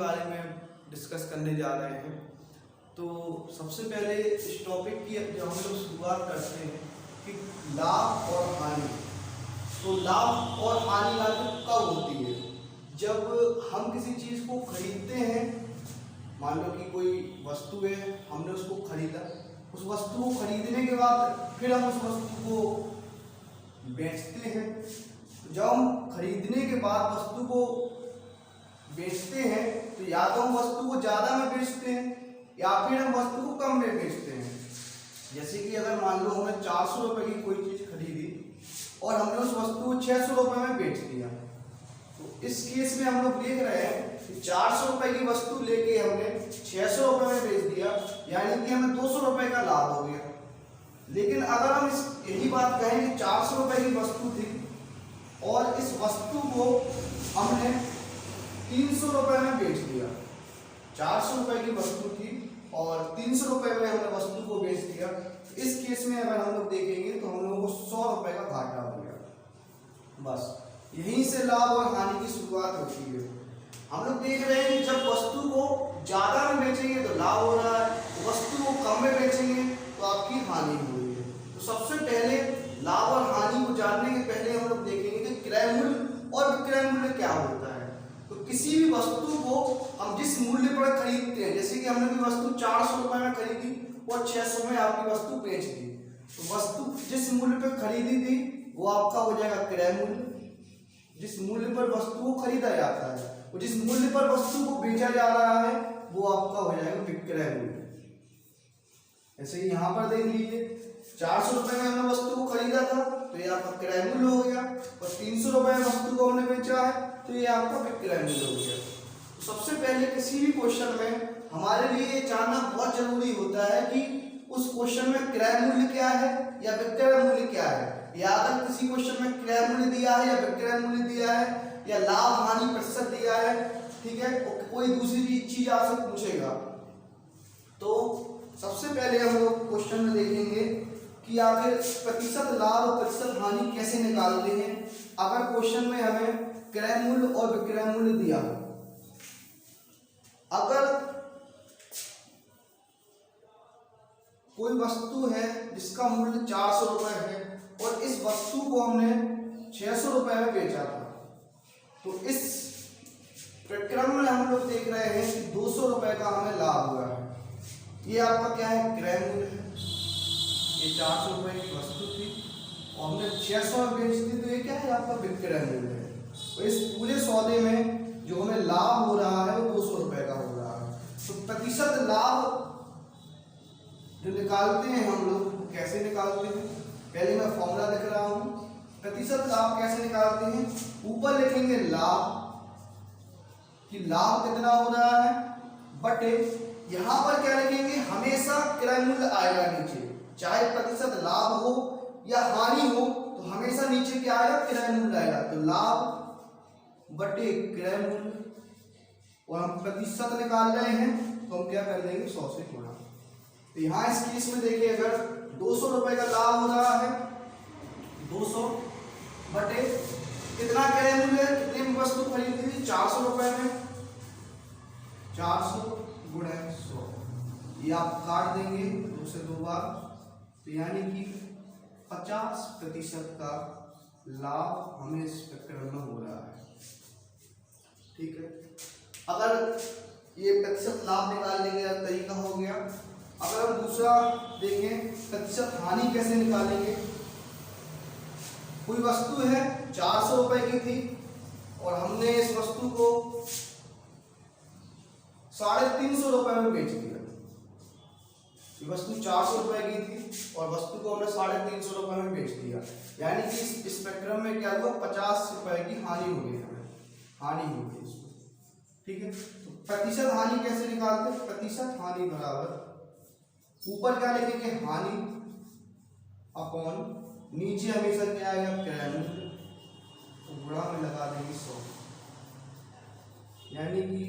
बारे में डिस्कस करने जा रहे हैं। तो सबसे पहले इस टॉपिक की जो हम लोग शुरुआत करते हैं कि लाभ और हानि। तो लाभ और हानि आखिर कब होती है? जब हम किसी चीज़ को खरीदते हैं, मान लो कि कोई वस्तु है, हमने उसको खरीदा, उस वस्तु को खरीदने के बाद फिर हम उस वस्तु को बेचते हैं। जब हम खरीदने के बाद वस्तु को बेचते हैं तो या तो हम वस्तु को ज़्यादा में बेचते हैं या फिर हम वस्तु को कम में बेचते हैं। जैसे कि अगर मान लो हमने 400 रुपये की कोई चीज़ खरीदी और हमने उस वस्तु को 600 रुपये में बेच दिया, तो इस केस में हम लोग देख रहे हैं कि 400 रुपये की वस्तु लेके हमने 600 रुपये में बेच दिया, यानी कि हमें 200 रुपये का लाभ हो गया। लेकिन अगर हम यही बात कहें कि 400 रुपये की वस्तु थी और इस वस्तु को हमने 300 रुपये में बेच दिया, 400 रुपये की वस्तु थी और 300 रुपये में हमने वस्तु को बेच दिया, तो इस केस में अगर हम लोग देखेंगे तो हम लोगों को 100 रुपये का घाटा हो गया। बस यहीं से लाभ और हानि की शुरुआत होती है। हम लोग देख रहे हैं कि जब वस्तु को ज़्यादा में बेचेंगे तो लाभ हो रहा है, वस्तु को कम में बेचेंगे तो आपकी हानि हो रही है। तो सबसे पहले लाभ और हानि को जानने के पहले हम लोग देखेंगे कि क्रय मूल्य और विक्रय मूल्य क्या होता है। तो किसी भी वस्तु को हम जिस मूल्य पर खरीदते हैं, जैसे कि हमने कोई वस्तु 400 रुपये में खरीदी और 600 में आपकी वस्तु बेच दी, तो वस्तु जिस मूल्य पर खरीदी थी वो आपका हो जाएगा क्रय मूल्य। जिस मूल्य पर वस्तु को खरीदा जाता है, वो जिस मूल्य पर वस्तु को बेचा जा रहा है, वो आपका हो जाएगा विक्रय मूल्य। ऐसे ही यहाँ पर देख लीजिए, 400 रुपये में हमने वस्तु को खरीदा था तो ये आपका क्रय मूल्य हो गया, और 300 रुपये में वस्तु को हमने बेचा है तो ये आपका विक्रय मूल्य हो गया। तो सबसे पहले किसी भी क्वेश्चन में हमारे लिए ये जानना बहुत जरूरी होता है कि उस क्वेश्चन में क्रय मूल्य क्या है या विक्रय मूल्य क्या है। या अगर किसी क्वेश्चन में क्रय मूल्य दिया है या विक्रय मूल्य दिया है या लाभ हानि प्रतिशत दिया है, ठीक है, कोई दूसरी चीज आपसे पूछेगा, तो सबसे पहले हम लोग क्वेश्चन में देखेंगे कि आखिर प्रतिशत लाभ और प्रतिशत हानि कैसे निकालते हैं। अगर क्वेश्चन में हमें क्रय मूल्य और विक्रय मूल्य दिया हो, अगर कोई वस्तु है जिसका मूल्य 400 रुपये है और इस वस्तु को हमने 600 रुपये में बेचा था, तो इस प्रक्रम में हम लोग देख रहे हैं कि 200 रुपये का हमें लाभ हुआ है। ये आपका क्या है? क्रय मूल्य है। ये 400 रुपये की वस्तु थी और हमने 600 में बेच दी, तो ये क्या है? आपका विक्रय मूल्य है। तो इस पूरे सौदे में जो हमें लाभ हो रहा है वो 200 रुपये का हो रहा है। तो प्रतिशत लाभ जो निकालते हैं हम लोग, कैसे निकालते हैं? पहले मैं फॉर्मूला लिख रहा हूँ। प्रतिशत लाभ कैसे निकालते हैं? ऊपर लिखेंगे लाभ, कि लाभ कितना हो रहा है, बटे यहाँ पर क्या लिखेंगे? हमेशा क्रय मूल्य आएगा नीचे, चाहे प्रतिशत लाभ हो या हानि हो, तो हमेशा नीचे क्या आएगा? क्रय मूल्य आएगा। तो लाभ बटे क्रय मूल्य, और हम प्रतिशत निकाल रहे हैं तो हम क्या कर देंगे? 100 से गुणा। तो यहाँ इस केस में देखिए, अगर 200 रुपये का लाभ हो रहा है, 200 बटे कितना क्रय मूल्य, कितने में वस्तु खरीदी थी? 400 रुपये में, 400 गुणा 100, ये आप काट देंगे 2 से 2 बार, तो यानी कि 50% का लाभ हमें इस प्रकरण में हो रहा है। ठीक है, अगर ये प्रतिशत लाभ निकालने का तरीका हो गया। अगर हम दूसरा देखें, प्रतिशत हानि कैसे निकालेंगे? कोई वस्तु है 400 रुपये की थी और हमने इस वस्तु को 350 रुपये में बेच दिया। ये वस्तु 400 रुपये की थी और वस्तु को हमने 350 रुपये में बेच दिया, यानी कि इस स्पेक्ट्रम में क्या हुआ? 50 रुपये की हानि हो गई, हमें हानि हो गई इसमें। ठीक है, तो प्रतिशत हानि कैसे निकालते हैं? प्रतिशत हानि बराबर ऊपर क्या लिखेंगे? हानि अपॉन नीचे हमेशा क्या आएगा? क्रय मूल्य, तो गुणा में लगा देंगे 100, यानी कि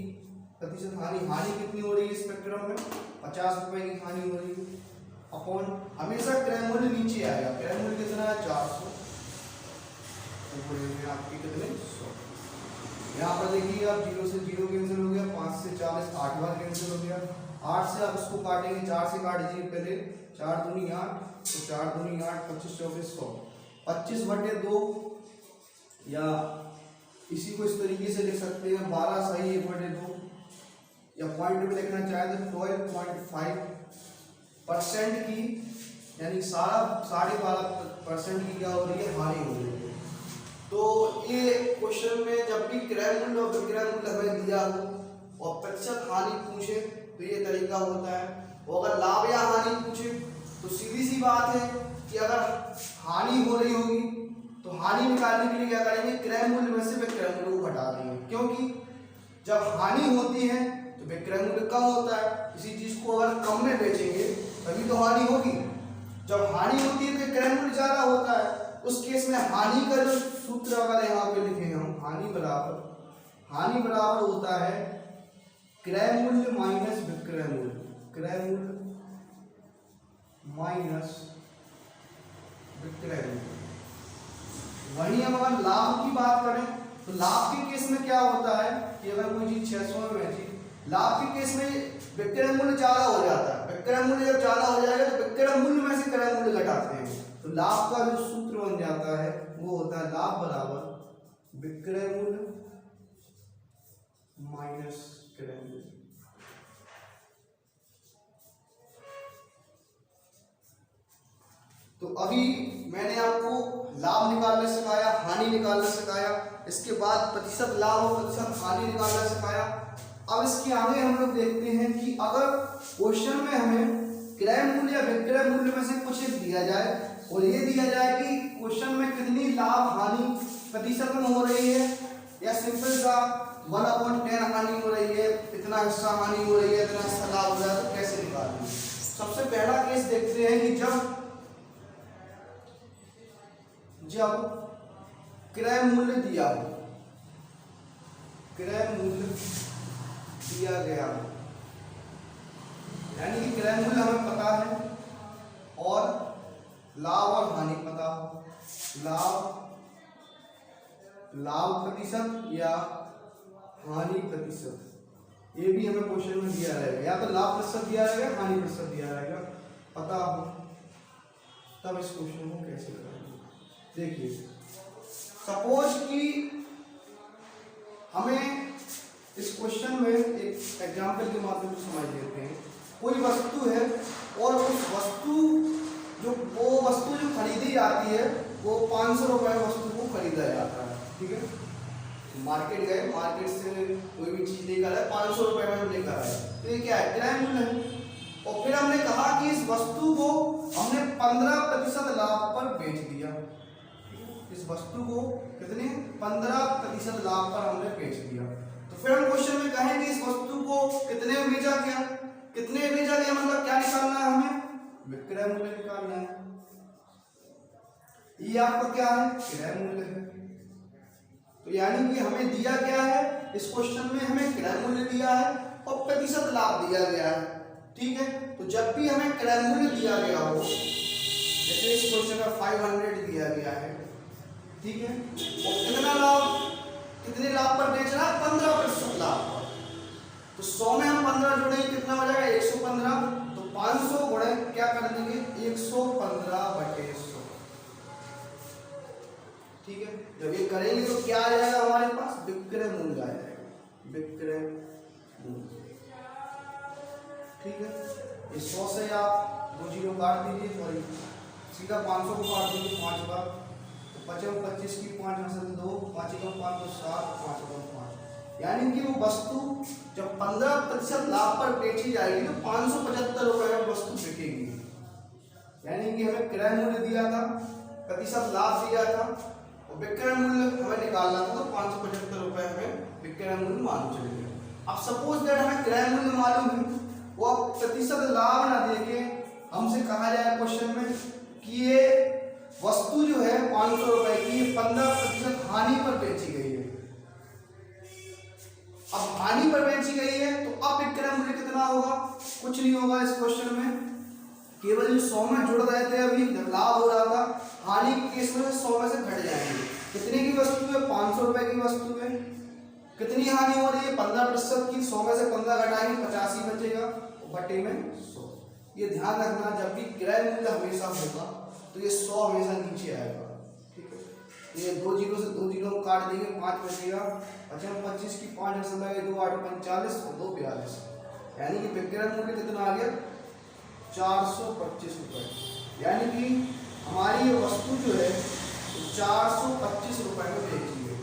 प्रतिशत हानि, हानि कितनी हो रही है स्पेक्ट्रम में? 50 रुपये की हानि हो रही है, अपॉन हमेशा क्रय मूल्य नीचे आएगा। क्रय मूल्य कितना है? 400, तो बोलेंगे आपकी कितने? 100। यहाँ पर देखिए आप 0 से 0 कैंसिल हो गया, 5 से 40 8 बार कैंसिल हो गया, 8 से आप उसको काटेंगे, 4 से काट दीजिए पहले, 4 दूनी 8, तो 4 दूनी 8, 25 24 100, 25/2 या इसी को इस तरीके से लिख सकते हैं 12 सही 1/2, या पॉइंट में लिखना चाहे तो 12.5% की, यानी 12.5% की क्या हो रही है, हानि हो रही है। तो ये क्वेश्चन में जब भी क्रय मूल्य और विक्रय मूल्य हमें दिया हो और प्रतिशत हानि पूछे तो ये तरीका होता है, और अगर लाभ या हानि पूछे तो सीधी सी बात है कि अगर हानि हो रही होगी तो हानि निकालने के लिए क्या करेंगे, क्रय मूल्य में से विक्रय मूल्य को घटा देंगे, क्योंकि जब हानि होती है तो विक्रय मूल्य कम होता है, किसी चीज को अगर कम में बेचेंगे तभी तो हानि होगी, जब हानि होती है तो विक्रय मूल्य ज्यादा होता है, उस केस में हानि का जो सूत्र अगर यहाँ पे लिखेंगे हम, हानि बराबर होता है क्रय मूल्य माइनस विक्रय मूल्य, क्रय मूल्य माइनस विक्रय मूल्य। वहीं हम अगर लाभ की बात करें तो लाभ के केस में क्या होता है कि अगर कोई चीज 600 में बेची, लाभ के केस में विक्रय मूल्य ज्यादा हो जाता है, विक्रय मूल्य जब ज्यादा हो जाएगा तो विक्रय मूल्य में से क्रय मूल्य घटाते हैं, तो लाभ का जो सूत्र बन जाता है वो होता है लाभ बराबर विक्रय मूल्य माइनस क्रय मूल्य। तो अभी मैंने आपको लाभ निकालना सिखाया, हानि निकालना सिखाया, इसके बाद प्रतिशत लाभ और प्रतिशत हानि निकालना सिखाया। अब इसके आगे हम लोग देखते हैं कि अगर क्वेश्चन में हमें क्रय मूल्य या विक्रय मूल्य में से कुछ एक दिया जाए और ये दिया जाए कि क्वेश्चन में कितनी लाभ हानि प्रतिशत में हो रही है, या सिंपल सा 1/10 हानि हो रही है, इतना हिस्सा हानि हो रही है, इतना हिस्सा लाभ हो रहा है, तो कैसे निकालेंगे। सबसे पहला केस देखते हैं कि जब क्रय मूल्य दिया हो, क्रय मूल्य दिया गया हो, यानी कि क्रय मूल्य हमें पता है और लाभ और हानि पता हो, लाभ प्रतिशत या हानि प्रतिशत, ये भी हमें क्वेश्चन में दिया रहेगा, या तो लाभ प्रतिशत दिया रहेगा, हानि प्रतिशत दिया रहेगा, पता हो तब इस क्वेश्चन को कैसे करेंगे। देखिए सपोज कि हमें इस क्वेश्चन में एक एग्जांपल के माध्यम से समझ लेते हैं, कोई वस्तु है और उस वस्तु जो खरीदी जाती है वो 500 रुपए वस्तु को खरीदा जाता है, ठीक है, मार्केट गए, मार्केट से कोई भी चीज लेकर आए, 500 रुपए में हम लेकर आए, तो ये क्या है, क्रय मूल्य है। और फिर हमने कहा कि इस वस्तु को हमने 15% लाभ पर बेच दिया, इस वस्तु को कितने 15% लाभ पर हमने बेच दिया, तो फिर हम क्वेश्चन में कहेंगे इस वस्तु को कितने में बेचा गया, कितने में बेचा गया मतलब क्या निकालना है, हमें विक्रय मूल्य निकालना है। ये आपका क्या है, क्रय मूल्य है। तो यानी कि हमें दिया क्या है, इस क्वेश्चन में हमें क्रय मूल्य दिया है और प्रतिशत लाभ दिया गया है, ठीक है। तो जब भी हमें क्रय मूल्य दिया गया हो, जैसे इस क्वेश्चन में 500 दिया गया है, ठीक है, और कितने लाभ पर बेच रहा है, 15% लाभ पर, तो 100 में हम 15 जोड़ेंगे कितना हो जाएगा 115, तो 500 गुणे क्या कर देंगे 115/100, ठीक है। जब ये करेंगे तो क्या आ जाएगा हमारे पास, विक्रय मूल्य आ जाएगा, विक्रय मूल्य, ठीक है। इस 100 से आप 2 जीरो काट दीजिए, सॉरी सीधा 500 को काट दीजिए 5 बार, तो 25 की 5 में से 2, 5 1 5 तो 7, 5 1 5, यानी कि वो वस्तु जब 15% लाभ पर बेची जाएगी तो 575 रुपए में वस्तु बिकेगी, यानी कि हमें क्रय मूल्य दिया था, प्रतिशत लाभ दिया था और विक्रय मूल्य हमें निकालना था, तो 575 रुपए हमें विक्रय मूल्य मालूम चलेगा। अब सपोज दैट हमें क्रय मूल्य मालूम है, वो प्रतिशत लाभ ना देके हमसे कहा जाए क्वेश्चन में कि ये वस्तु जो है 500 रुपए की 15% हानि पर बेची गई है। अब हानि पर बेची गई है तो अब विक्रय मूल्य कितना होगा, कुछ नहीं होगा इस क्वेश्चन में, केवल जो 100 में जुड़ रहे थे अभी जब लाभ हो रहा था, हानि के केस में 100 में से घट जाएंगे, कितने की वस्तु है 500 रुपए की वस्तु है, कितनी हानि हो रही है 15% की, 100 में से 15 घटाएंगे 85 बचेगा, बटे में 100। ये ध्यान रखना जब भी क्रय मूल्य हमेशा होगा तो ये 100 हमेशा नीचे आएगा, ठीक है। ये 2 जीरो से 2 जीरो काट देंगे, 5 बचेगा, अच्छा 25 की 5 असर लगे 2 8 45 और 2 42, यानी कि विक्रय मूल्य कितना आ गया 425 रुपये। यानी कि हमारी ये वस्तु जो है 425 रुपये में बेची गई।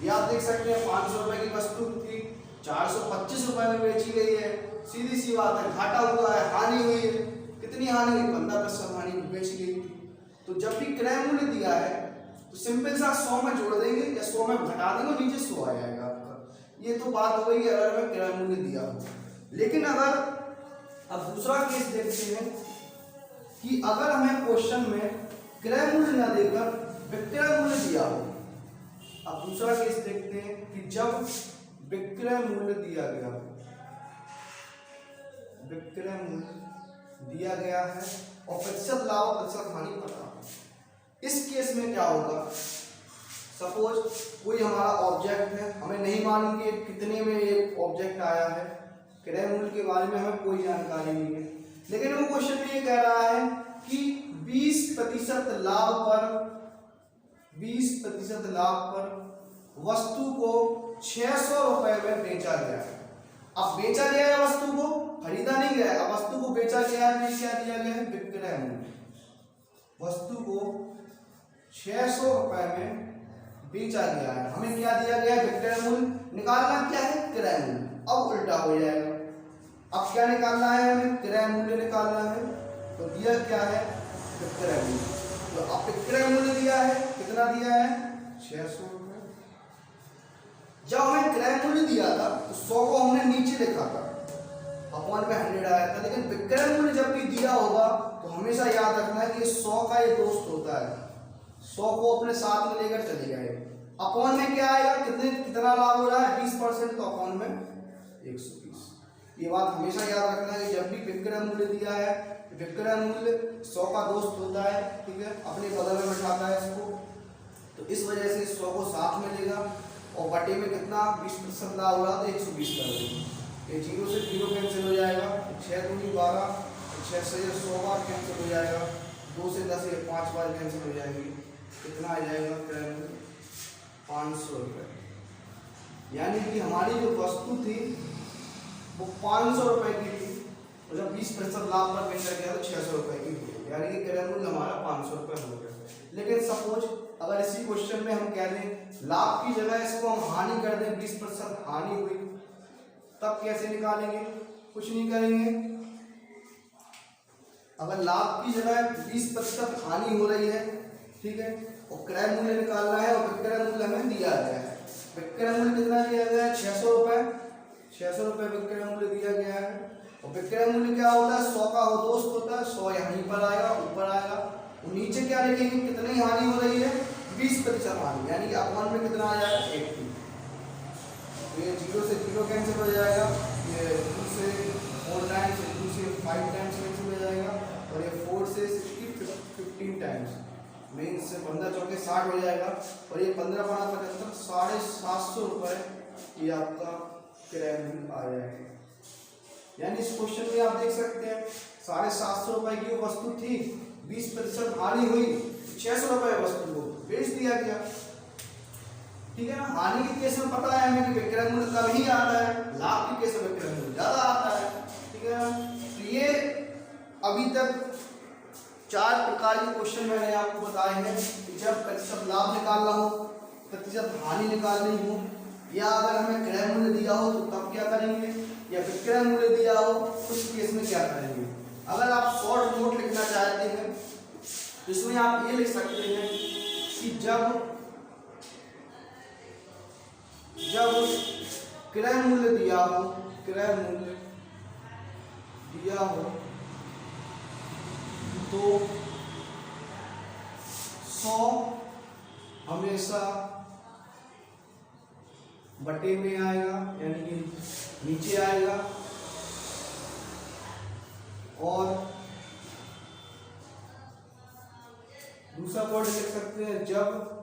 ये आप देख सकते हैं 500 रुपये की वस्तु थी, 425 रुपये में बेची गई है। सीधी सी बात है, घाटा हुआ है, हानि हुई है। कितनी हानि हुई 15% हानि में बेची गई थी। तो जब भी क्रय मूल्य दिया है तो सिंपल सा 100 में जोड़ देंगे या 100 में घटा देंगे और नीचे 100 आ जाएगा आपका। ये तो बात हो गई अगर हमें क्रय मूल्य दिया हो। लेकिन अगर अब दूसरा केस देखते हैं कि अगर हमें क्वेश्चन में क्रय मूल्य ना देकर विक्रय मूल्य दिया हो। अब दूसरा केस देखते हैं कि जब विक्रय मूल्य दिया गया, विक्रय मूल्य दिया गया है और प्रतिशत लाभ प्रतिशत हानि पता हो। इस केस में क्या होगा, सपोज कोई हमारा ऑब्जेक्ट है, हमें नहीं मालूम कि कितने में ये ऑब्जेक्ट आया है, क्रय मूल्य के बारे में हमें कोई जानकारी नहीं है, लेकिन वो क्वेश्चन में ये कह रहा है कि 20% लाभ पर, 20% लाभ पर वस्तु को 600 रुपए में बेचा गया है। अब बेचा गया है वस्तु को, खरीदा नहीं गया है, अब वस्तु को बेचा गया है, क्या दिया गया है विक्रय मूल्य। वस्तु को 600 रुपए में बेचा गया है, हमें क्या दिया गया है विक्रय मूल्य। निकालना क्या है क्रय मूल्य। अब उल्टा हो जाएगा, अब क्या निकालना है हमें क्रय मूल्य निकालना है, तो दिया क्या है विक्रय मूल्य। तो अब विक्रय मूल्य दिया है, कितना दिया है 600 रुपए। जब हमें क्रय मूल्य दिया था तो 100 को हमने नीचे लिखा था, अपॉन में 100 आया था, लेकिन विक्रय मूल्य जब भी दिया होगा तो हमेशा याद रखना है कि 100 का ये दोस्त होता है, 100 को अपने साथ में लेकर चले गए। अपॉन में क्या आएगा, कितना लाभ हो रहा है 20%, तो अपॉन में 120। ये बात हमेशा याद रखना है कि जब भी विक्रय मूल्य दिया है, विक्रय मूल्य 100 का दोस्त होता है, ठीक है, अपने बगल में बैठाता है इसको, तो इस वजह से 100 को साथ में लेगा और बटे में कितना 20% लाभ हो रहा तो 120 कर देंगे। ये 0 से 0 कैंसिल हो जाएगा, 6 दूनी 12, 6 से 100 बार कैंसिल हो जाएगा, 2 से 10 ये 5 बार कैंसिल हो जाएगी। कितना आ जाएगा क्रय मूल्य 500 रुपये। यानी कि हमारी जो वस्तु थी वो 500 रुपए की थी और जब 20% लाभ पर बेचा गया तो 600 रुपए की हुई, यानी कि क्रय मूल्य हमारा 500 रुपये हो गया। लेकिन सपोज अगर इसी क्वेश्चन में हम कह दें लाभ की जगह इसको हम हानि कर दें, 20% हानि हुई, तब कैसे निकालेंगे, कुछ नहीं करेंगे। अगर लाभ की जगह 20% हानि हो रही है, ठीक है, और क्रय मूल्य निकालना है और विक्रय मूल्य हमें दिया गया है। विक्रय मूल्य कितना दिया गया है 600 रुपए, 600 रुपए विक्रय मूल्य दिया गया है। और विक्रय मूल्य क्या होता है 100 का वो दोस्त होता है, 100 यहीं पर आएगा, ऊपर आएगा, और नीचे क्या लिखेंगे कितनी हानि हो रही है 20% हानि, यानी कि अपॉन में कितना आ जाएगा 80। तो ये 0 से 0 कैंसिल हो जाएगा, ये 2 से 4 टाइम्स, 2 से 5 टाइम्स कैंसिल हो जाएगा, और ये 4 से 60 15 टाइम्स, मेन से 15 चौके 60 हो जाएगा, और ये 15 बना 75, 750 रुपये ये आपका क्रय मूल्य आ जाएगा। यानी इस क्वेश्चन में आप देख सकते हैं 750 रुपये की वो वस्तु थी, 20% हानि हुई, 600 रुपये वस्तु को बेच दिया गया, ठीक है ना। हानि के केस में पता है हमें कि विक्रय मूल्य कम ही आता है, लाभ के केस में विक्रय मूल्य ज्यादा आता है, ठीक है ना। तो ये अभी तक 4 प्रकार के क्वेश्चन मैंने आपको बताए हैं कि जब प्रतिशत लाभ निकालना हो, प्रतिशत हानि निकालनी हो, या अगर हमें क्रय मूल्य दिया हो तो तब क्या करेंगे, या विक्रय मूल्य दिया हो उस केस में क्या करेंगे। अगर आप शॉर्ट नोट लिखना चाहते हैं तो इसमें आप ये लिख सकते हैं कि जब क्रय मूल्य दिया हो, क्रय मूल्य दिया हो तो 100 हमेशा बटे में आएगा, यानी कि नीचे आएगा, और दूसरा पॉइंट लिख सकते हैं जब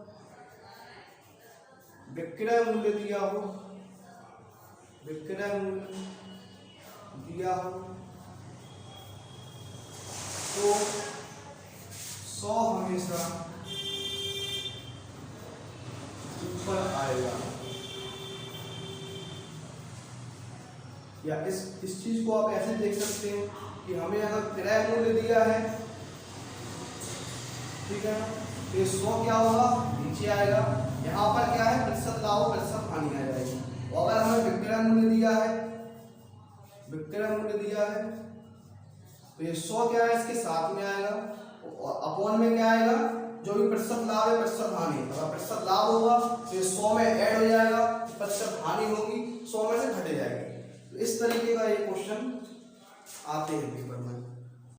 विक्रय मूल्य दिया हो विक्रय मूल्य दिया हो तो 100 हमेशा ऊपर आएगा। या इस चीज को आप ऐसे देख सकते हैं कि हमें अगर क्रय मूल्य दिया है, ठीक है ना, तो ये 100 क्या होगा, नीचे आएगा। यहाँ पर क्या है, प्रतिशत लाभ प्रतिशत हानि आ जाएगी। और अगर हमें विक्रय मूल्य दिया है, विक्रय मूल्य दिया है तो ये 100 क्या है, इसके साथ में आएगा। और अपॉन में क्या आएगा, जो भी प्रतिशत लाभ है प्रतिशत हानि। अगर प्रतिशत लाभ होगा तो ये 100 में ऐड हो जाएगा, प्रतिशत हानि होगी 100 में से घट जाएगी। तो इस तरीके का ये क्वेश्चन आते हैं पेपर में।